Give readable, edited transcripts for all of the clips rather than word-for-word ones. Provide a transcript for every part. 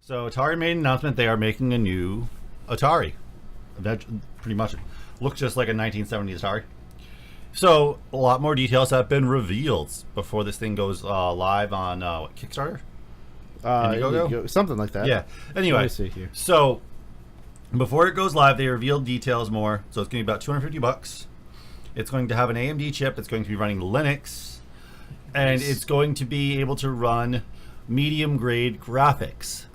So Atari made an announcement they are making a new Atari. That pretty much looks just like a 1970s Atari. So a lot more details have been revealed before this thing goes live on Kickstarter? Indiegogo? Something like that. Yeah. Anyway, Let me see here. so before it goes live, they revealed details more. So it's going to be about $250. It's going to have an AMD chip. It's going to be running Linux, and it's going to be able to run medium grade graphics.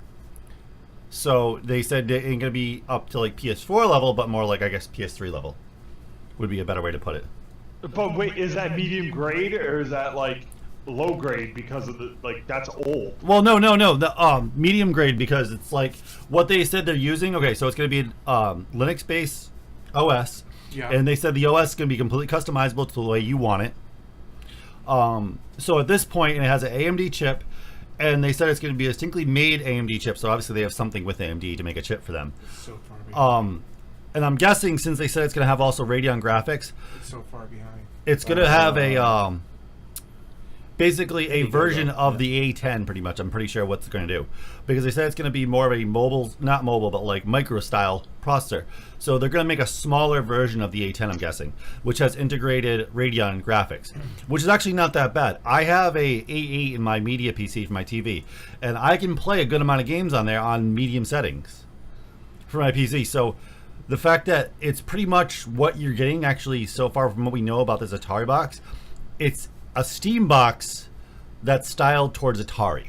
So they said it ain't going to be up to like PS4 level, but more like, I guess, PS3 level would be a better way to put it. But wait, is that medium grade or is that like low grade because of the that's old? Well, no. The medium grade, because it's like what they said they're using. Okay, so it's going to be Linux based OS, and they said the OS is going to be completely customizable to the way you want it. So at this point, it has an AMD chip, and they said it's going to be a distinctly made AMD chip. So obviously they have something with AMD to make a chip for them. So far behind. And I'm guessing since they said it's going to have also Radeon graphics, It's so far behind. it's going to have a basically a version of the A10 pretty much. I'm pretty sure what it's going to do, because they said it's going to be more of a mobile, not mobile, but like micro style processor. So they're going to make a smaller version of the A10, I'm guessing, which has integrated Radeon graphics, which is actually not that bad. I have a A8 in my media PC for my TV, and I can play a good amount of games on there on medium settings for my PC. So the fact that it's pretty much what you're getting, actually, so far from what we know about this Atari box, it's a Steam box that's styled towards Atari.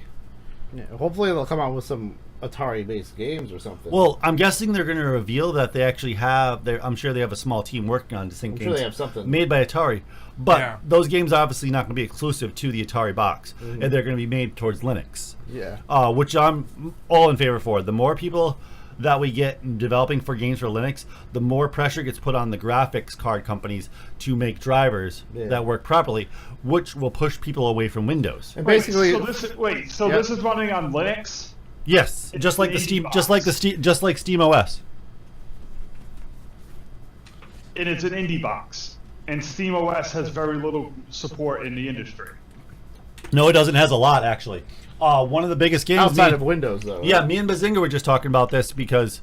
Yeah, hopefully they'll come out with some Atari-based games or something. Well, I'm guessing they're going to reveal that they actually have. I'm sure they have a small team working on distinct games they have something made by Atari, but those games are obviously not going to be exclusive to the Atari box, and they're going to be made towards Linux. Yeah. Which I'm all in favor for. The more people that we get developing for games for Linux, the more pressure gets put on the graphics card companies to make drivers that work properly, which will push people away from Windows. And basically, this is running on Linux? Yes, just like Steam OS. And it's an indie box. And Steam OS has very little support in the industry. No, it doesn't. It has a lot, actually. One of the biggest games outside of Windows, though. Yeah, me and Bazinga were just talking about this because,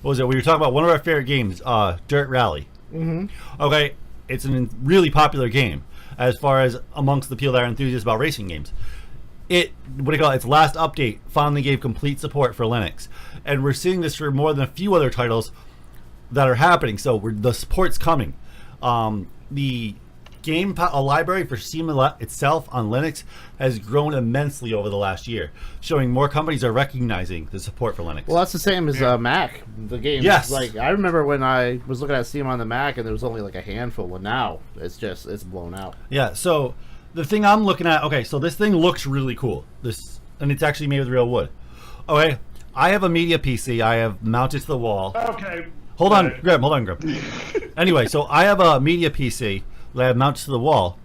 what was it? We were talking about one of our favorite games, Dirt Rally. Mm-hmm. Okay, it's a really popular game as far as amongst the people that are enthusiasts about racing games. Its last update finally gave complete support for Linux, and we're seeing this for more than a few other titles that are happening. So the support's coming. The game library for Steam itself on Linux has grown immensely over the last year, showing more companies are recognizing the support for Linux. Well, that's the same as Mac. The game, like I remember when I was looking at Steam on the Mac, and there was only like a handful, and now it's blown out. Yeah. So the thing I'm looking at, okay, so this thing looks really cool. And it's actually made with real wood. Okay, I have a media PC. I have mounted to the wall. Okay. Hold on, Graham. Anyway, so I have a media PC that I have mounted to the wall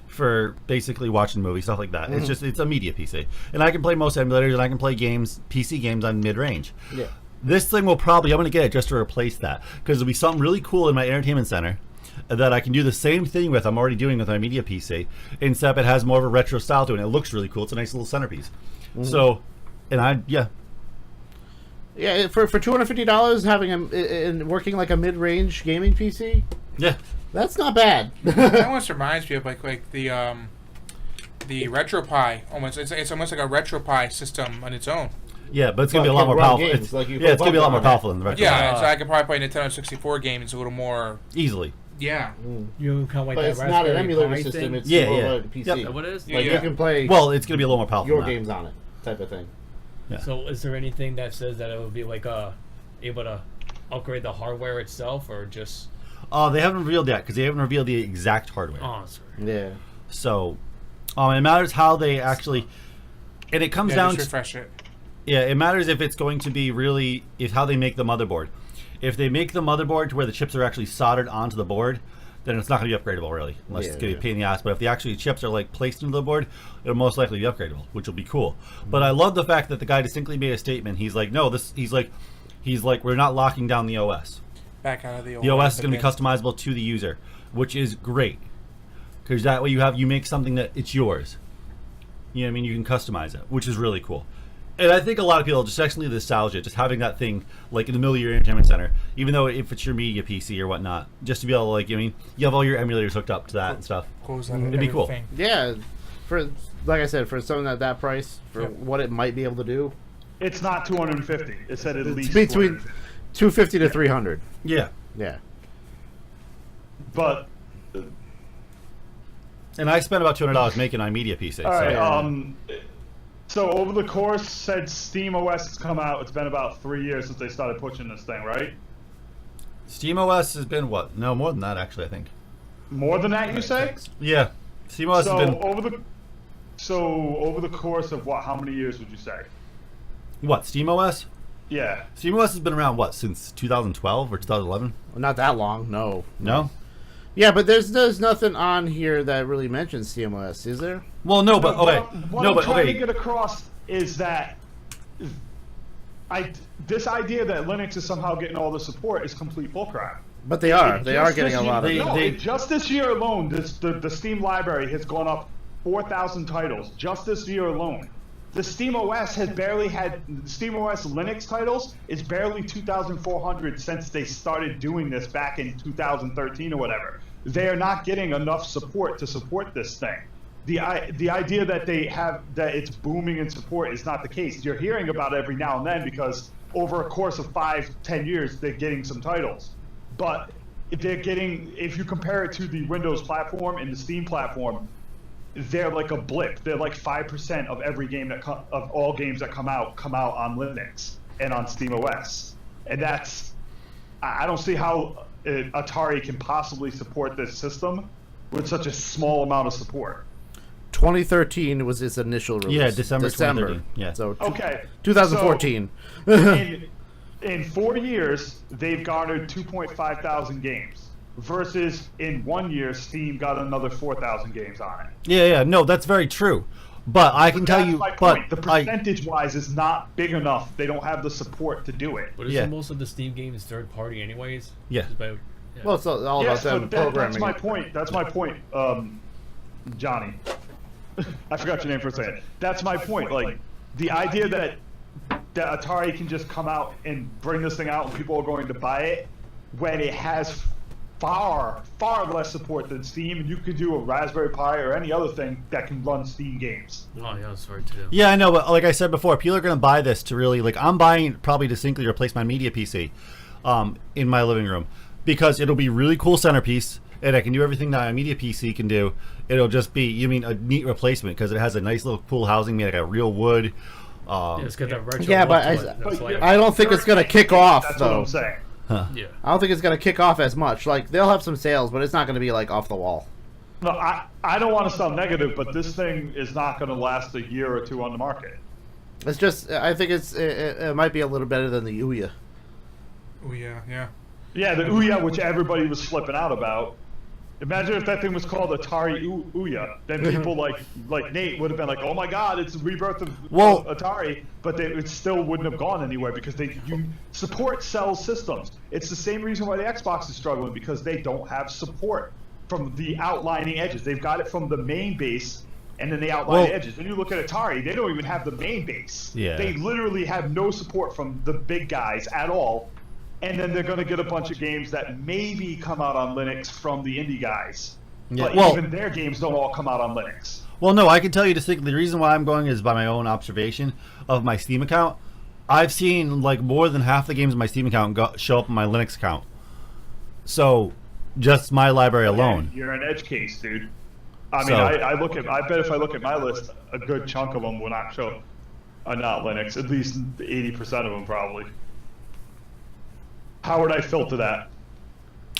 for basically watching movies, stuff like that. Mm-hmm. It's a media PC, and I can play most emulators, and I can play PC games on mid-range. Yeah. This thing will probably, I'm going to get it just to replace that, because there'll be something really cool in my entertainment center that I can do the same thing with. I'm already doing with my media PC, except it has more of a retro style to it, and it looks really cool. It's a nice little centerpiece. Mm-hmm. So, and yeah, for $250 having and working like a mid-range gaming PC. Yeah. That's not bad. That almost reminds me of like the RetroPie. Almost, it's almost like a RetroPie system on its own. Yeah, but it's gonna be a lot more powerful. It's gonna be a lot more powerful than the RetroPie. Yeah, so I could probably play Nintendo 64 games a little more easily. Yeah. You kind of like but that it's not an emulator Pi system. thing. It's more of a PC. Yep. What it is? Like you can play. Well, it's gonna be a little more powerful. Your games on it, type of thing. Yeah. So, is there anything that says that it would be like able to upgrade the hardware itself, or just? They haven't revealed yet because they haven't revealed the exact hardware. Oh, sorry. Yeah. So, it matters how they actually, and it comes down just refresh it. Yeah, it matters if it's going to be really how they make the motherboard. If they make the motherboard to where the chips are actually soldered onto the board, then it's not going to be upgradable really, unless it's going to be a pain in the ass. But if the actual chips are like placed into the board, it'll most likely be upgradable, which will be cool. But I love the fact that the guy distinctly made a statement. He's like, no, he's like, we're not locking down the OS. Back out of the OS is going to be customizable to the user, which is great. because that way you make something that it's yours. You know what I mean? You can customize it, which is really cool. And I think a lot of people just actually nostalgia, just having that thing like in the middle of your entertainment center, even though if it's your media PC or whatnot, just to be able to like, I mean, you have all your emulators hooked up to that and stuff. It'd be cool. Yeah, for like I said, for something at that price, for what it might be able to do, It's not 250. It said at least between 250 to 300. Yeah. Yeah. But And I spent about $200 making my media PC. all right. So. So over the course, since Steam OS has come out, it's been about 3 years since they started pushing this thing, right? SteamOS has been what? No, more than that actually. I think. More than that, you say? Yeah, SteamOS So has been over the course of what? How many years would you say? what? SteamOS? Yeah. SteamOS has been around what since 2012 or 2011? Well, not that long, no. No. Yeah, but there's nothing on here that really mentions CMOS, is there? Well, no, but okay. What No, I'm but trying to okay. get across is that this idea that Linux is somehow getting all the support is complete bullcrap. But they are. They are Just getting this a lot of year- it. No, just this year alone, the Steam library has gone up 4,000 titles. Just this year alone. The Steam OS has barely had Steam OS Linux titles is barely 2,400 since they started doing this back in 2013 or whatever. They are not getting enough support to support this thing. The idea that that it's booming in support is not the case. You're hearing about it every now and then because over a course of 5-10 years they're getting some titles. But if you compare it to the Windows platform and the Steam platform, they're like a blip. They're like 5% of every game of all games that come out on Linux and on Steam OS. And I don't see how Atari can possibly support this system with such a small amount of support. 2013 was its initial release. Yeah, December 2013. Yeah. So Okay. 2014. In 4 years, they've garnered 2.5 thousand games. Versus in 1 year, Steam got another 4,000 games on it. Yeah. No, that's very true. But I can tell That's you, my but point. The percentage-wise is not big enough. They don't have the support to do it. But isn't Yeah. most of the Steam games third party anyways? Yeah. Just by- Well, it's all Yes, about them but that's programming. my it. point. That's my point, Johnny. I forgot your name for a second. That's my point. Like, the idea that Atari can just come out and bring this thing out and people are going to buy it when it has far less support than Steam, and you could do a Raspberry Pi or any other thing that can run Steam games. Oh yeah, that's right too. yeah, I know. But like I said before, people are going to buy this to really like. I'm buying probably to simply replace my media PC, in my living room because it'll be really cool centerpiece, and I can do everything that my media PC can do. It'll just be, a neat replacement because it has a nice little cool housing made out of real wood. Yeah, it's got that retro Yeah, look but to it. That's like- I don't think it's going to kick off, That's though. what I'm saying. yeah. I don't think it's going to kick off as much. Like, they'll have some sales, but it's not going to be, like, off the wall. No, I don't want to sound negative, but this thing is not going to last a year or two on the market. It's just, I think it might be a little better than the Ouya. Oh yeah, yeah. Yeah, the Ouya, which everybody was flipping out about. Imagine if that thing was called Atari Ouya. Then people like Nate would have been like, "Oh my God, it's the rebirth of Atari," but it still wouldn't have gone anywhere because support sells systems. It's the same reason why the Xbox is struggling because they don't have support from the outlining edges. They've got it from the main base, and then they outline the edges. When you look at Atari, they don't even have the main base. Yeah. They literally have no support from the big guys at all. And then they're going to get a bunch of games that maybe come out on Linux from the indie guys. Yeah, But well- even their games don't all come out on Linux. Well, no, I can tell you distinctly. The reason why I'm going is by my own observation of my Steam account. I've seen like more than half the games in my Steam account show up on my Linux account. So, just my library alone. You're an edge case, dude. I mean, So- I bet if I look at my list, a good chunk of them will not show are not Linux. At least 80% of them probably. How would I filter that?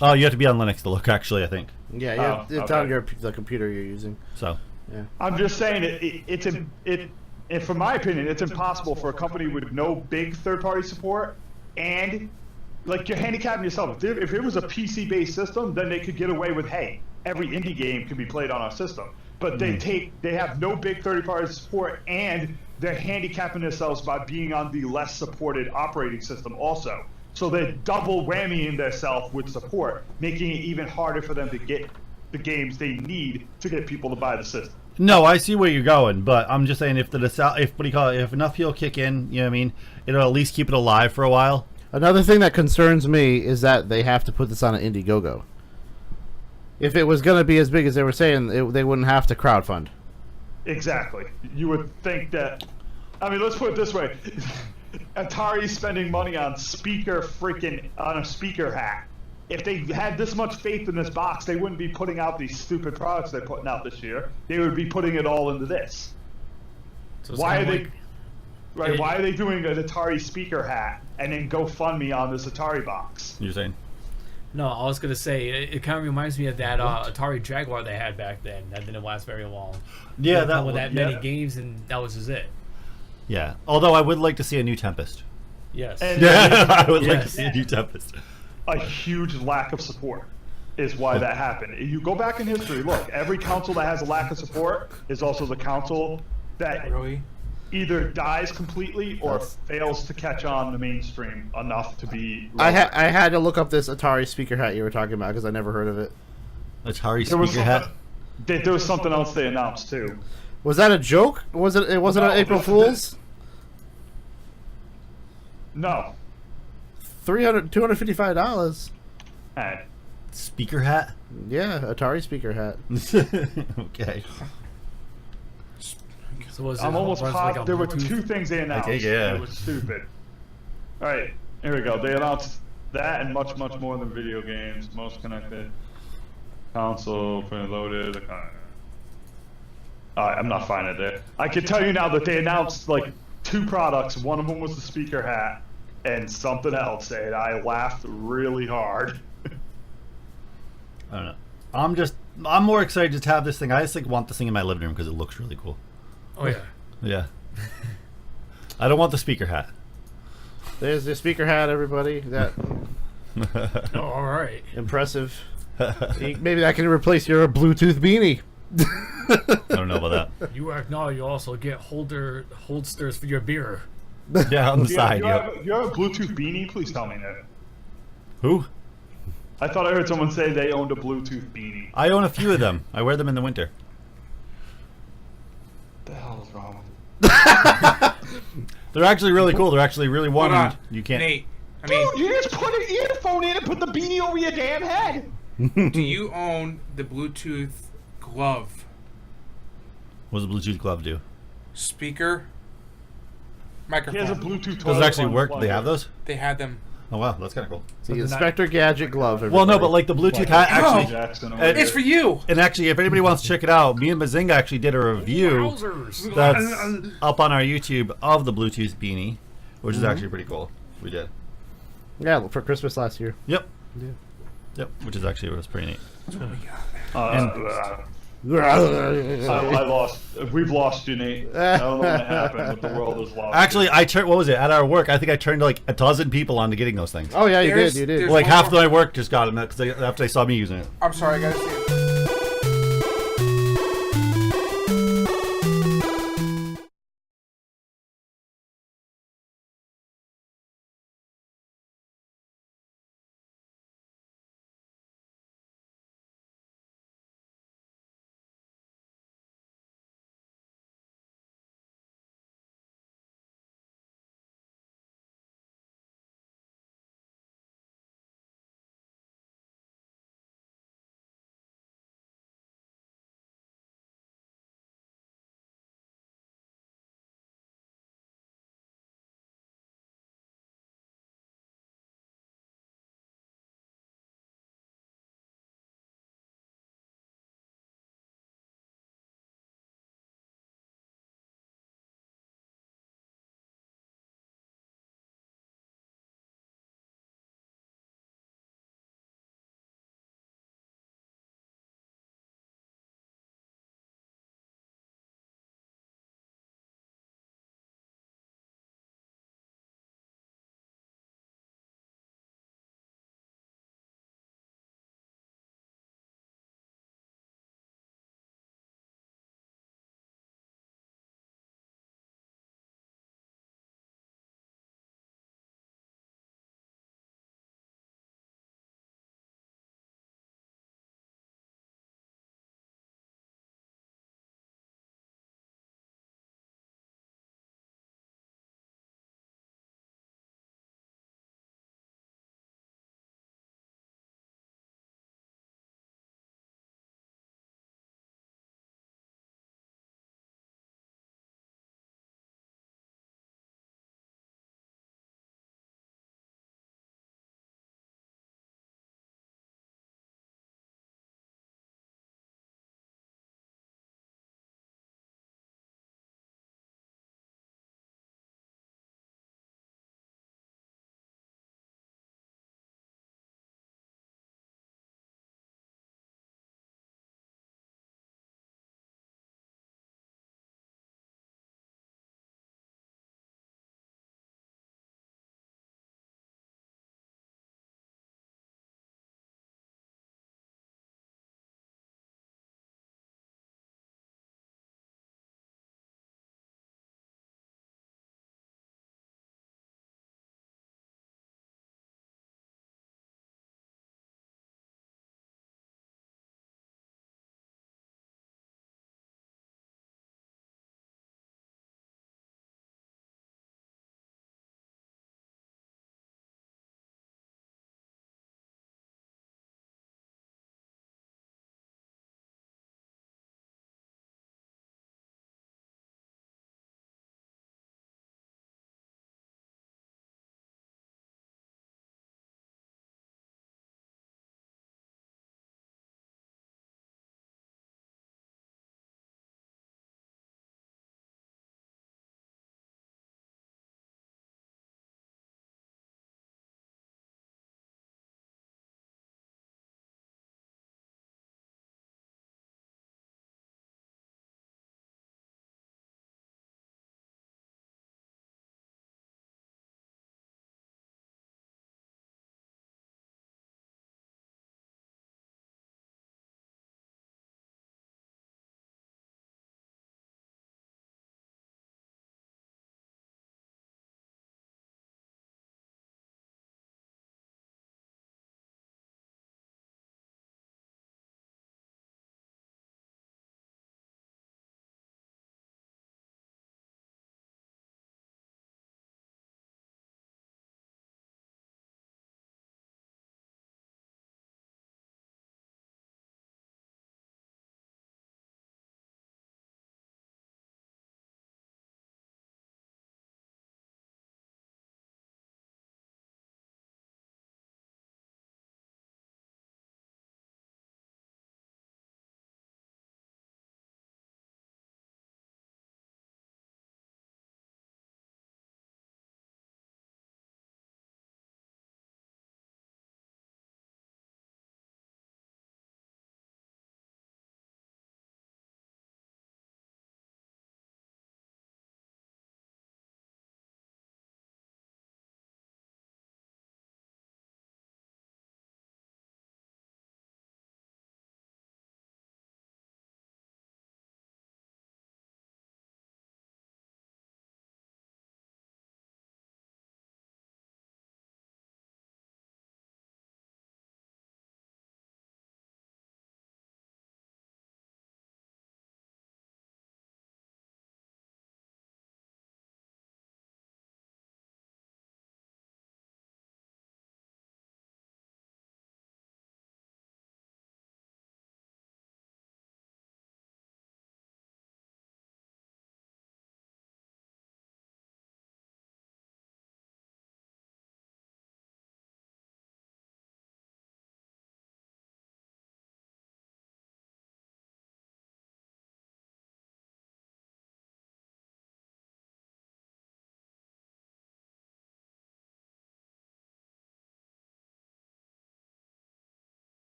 Oh, you have to be on Linux to look. Actually, I think Yeah, yeah, it's okay. on the computer you're using. so. Yeah. I'm just saying and from my opinion, it's impossible for a company with no big third-party support and like you're handicapping yourself. If it was a PC-based system, then they could get away with, hey, every indie game can be played on our system. But they have no big third-party support and they're handicapping themselves by being on the less supported operating system also. So they're double whammying themselves with support, making it even harder for them to get the games they need to get people to buy the system. No, I see where you're going, but I'm just saying if if enough people kick in, you know what I mean, it'll at least keep it alive for a while. Another thing that concerns me is that they have to put this on an Indiegogo. If it was going to be as big as they were saying, they wouldn't have to crowdfund. Exactly. You would think that. I mean, let's put it this way: Atari's spending money on a speaker hat. If they had this much faith in this box, they wouldn't be putting out these stupid products they're putting out this year. They would be putting it all into this. So Why are they? Right? Why are they doing an Atari speaker hat and then GoFundMe on this Atari box? You're saying? No, I was gonna say it kind of reminds me of that Atari Jaguar they had back then. That didn't last very long. Yeah, that with that many games, and that was just it. Yeah. Although I would like to see a new Tempest. Yes. And I would like to see a new Tempest. A huge lack of support is why that happened. You go back in history, look, every console that has a lack of support is also the console that either dies completely or fails to catch on the mainstream enough to be relevant. I had to look up this Atari speaker hat you were talking about because I never heard of it. Atari speaker hat? There was something else they announced too. Was that a joke? Was it? It wasn't No, an April Fool's? No. $255. Hey. Speaker hat? Yeah, Atari speaker hat. Okay. So was I'm almost positive there were Bluetooth? two things they announced. Okay, yeah. It was stupid. All right, here we go. They announced that and much, much more than video games. Most connected console, preloaded. I'm not finding it there. I can tell you now that they announced like 2 products. One of them was the speaker hat and something else, and I laughed really hard. I don't know. I'm more excited just to have this thing. I just want this thing in my living room because it looks really cool. Oh yeah. Yeah. I don't want the speaker hat. There's the speaker hat, everybody. That Oh, all right. impressive. Maybe that can replace your Bluetooth beanie. I don't know about that. You acknowledge you also get holsters for your beer. Yeah, on the Do side. you Yeah. have a Bluetooth beanie? Please tell me that. Who? I thought I heard someone say they owned a Bluetooth beanie. I own a few of them. I wear them in the winter. What the hell is wrong with They're actually really cool. They're actually really warm. Hold on. You can't. Nate, I mean, Dude, you just put an earphone in and put the beanie over your damn head. do you own the Bluetooth glove What does a Bluetooth glove do? speaker He has a microphone? Bluetooth Does it toilet actually phone work? Do plug they in. have those? They had them. Oh wow, that's kind of cool. The Inspector Gadget glove. Well, no, everybody. but like the Bluetooth hat actually. Jackson over It- there. It's for you. And actually, if anybody wants to check it out, me and Bazinga actually did a review Wowzers. that's up on our YouTube of the Bluetooth beanie, which is actually pretty cool. We did. Yeah, for Christmas last year. Yep. Yeah. Yep. Which is actually was pretty neat. I lost. We've lost you, Nate. I don't know what happened, but the world has lost. Actually, I turned. What was it? At our work, I think I turned like a dozen people onto getting those things. Oh yeah, you There's- did. You did. there's- Like one half of more- my work just got them because after they saw me using it. I'm sorry, I gotta say